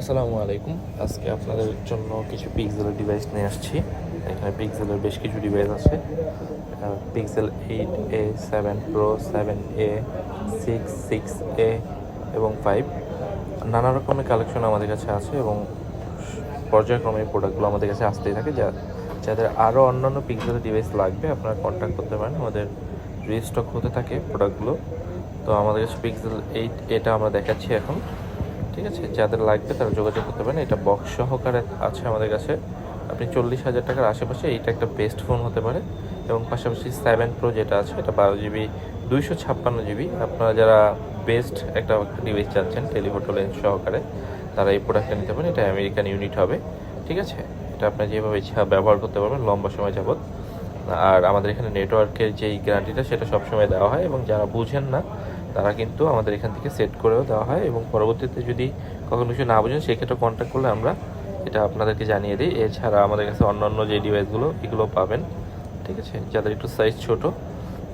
আসসালামু আলাইকুম। আজকে আপনাদের জন্য কিছু পিক্সেলের ডিভাইস নিয়ে আসছি। এখানে পিক্সেলের বেশ কিছু ডিভাইস আছে। Pixel 8a, 7 pro, 7a, 6, 6a এবং 5 নানা রকমের কালেকশন আমাদের কাছে আছে এবং পর্যায়ক্রমে এই প্রোডাক্টগুলো আমাদের কাছে আসতেই থাকে। যাদের আরও অন্যান্য পিক্সেলের ডিভাইস লাগবে আপনারা কন্ট্যাক্ট করতে পারেন। আমাদের রিস্টক হতে থাকে প্রোডাক্টগুলো। তো আমাদের কাছে পিক্সেল 8 এটা আমরা দেখাচ্ছি এখন। ঠিক আছে, যাদের লাগবে তারা যোগাযোগ করতে পারেন। এটা বক্স সহকারে আছে আমাদের কাছে। আপনি 40,000 টাকার আশেপাশে এইটা একটা বেস্ট ফোন হতে পারে। এবং পাশাপাশি 7 প্রো যেটা আছে এটা 12GB 256GB। আপনারা যারা বেস্ট একটা ডিভাইস চাচ্ছেন টেলিফোটো লেন্স সহকারে তারা এই প্রোডাক্টটা নিতে পারেন। এটা আমেরিকান ইউনিট হবে। ঠিক আছে, এটা আপনার যেভাবে ইচ্ছা ব্যবহার করতে পারবেন লম্বা সময় যাবত। আর আমাদের এখানে নেটওয়ার্কের যেই গ্যারান্টিটা সেটা সবসময় দেওয়া হয় এবং যারা বুঝেন না তারা কিন্তু আমাদের এখান থেকে সেট করেও দেওয়া হয় এবং পরবর্তীতে যদি কখনো কিছু না বুঝেন সেক্ষেত্রে কন্ট্যাক্ট করলে আমরা এটা আপনাদেরকে জানিয়ে দিই। এছাড়া আমাদের কাছে অন্যান্য যে ডিভাইসগুলো এগুলো পাবেন। ঠিক আছে, যাদের একটু সাইজ ছোট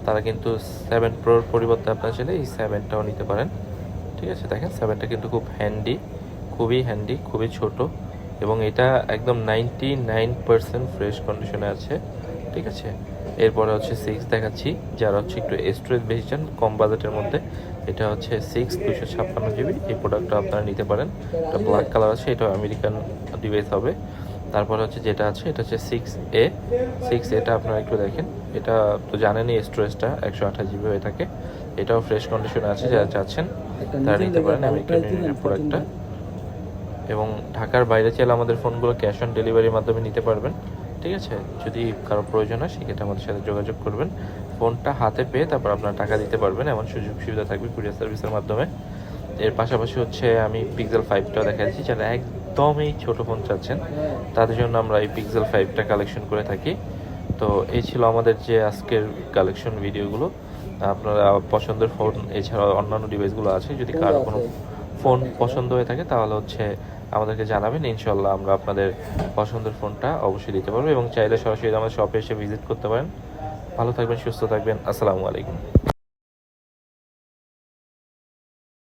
তারা কিন্তু 7 প্রোর পরিবর্তে আপনারা চাইলে এই 7টাও নিতে পারেন। ঠিক আছে, দেখেন 7টা কিন্তু খুব হ্যান্ডি, খুবই ছোট এবং এটা একদম 99% ফ্রেশ কন্ডিশনে আছে। ঠিক আছে, এরপরে হচ্ছে 6 দেখাচ্ছি। যারা হচ্ছে একটু স্টোরেজ বেশি চান কম বাজেটের মধ্যে, এটা হচ্ছে 6 256GB। এই প্রোডাক্টটা আপনারা নিতে পারেন। এটা ব্ল্যাক কালার আছে, এটা আমেরিকান ডিভাইস হবে। তারপর হচ্ছে যেটা আছে এটা হচ্ছে 6A। আপনারা একটু দেখেন, এটা তো জানেনই স্টোরেজটা 128GB হয়ে থাকে। এটাও ফ্রেশ কন্ডিশনে আছে, যারা চাচ্ছেন তারা নিতে পারেন আমেরিকান ইউনিটের প্রোডাক্টটা। এবং ঢাকার বাইরে চাইলে আমাদের ফোনগুলো ক্যাশ অন ডেলিভারির মাধ্যমে নিতে পারবেন। ঠিক আছে, যদি কারো প্রয়োজন হয় সেক্ষেত্রে আমাদের সাথে যোগাযোগ করবেন। ফোনটা হাতে পেয়ে তারপর আপনারা টাকা দিতে পারবেন, এমন সুযোগ সুবিধা থাকবে কুরিয়ার সার্ভিসের মাধ্যমে। এর পাশাপাশি হচ্ছে আমি পিক্সেল 5টাও দেখাচ্ছি। যারা একদমই ছোটো ফোন চাচ্ছেন তাদের জন্য আমরা এই পিক্সেল 5টা কালেকশন করে থাকি। তো এই ছিল আমাদের যে আজকের কালেকশন ভিডিওগুলো। আপনারা পছন্দের ফোন এছাড়াও অন্যান্য ডিভাইসগুলো আছে, যদি কারো কোনো ফোন পছন্দ হয়ে থাকে তাহলে হচ্ছে আমাদেরকে জানাবেন। ইনশাল্লাহ আমরা আপনাদের পছন্দের ফোনটা অবশ্যই দিতে পারবো এবং চাইলে সরাসরি আমাদের শপে এসে ভিজিট করতে পারেন। ভালো থাকবেন, সুস্থ থাকবেন। আসসালামু আলাইকুম।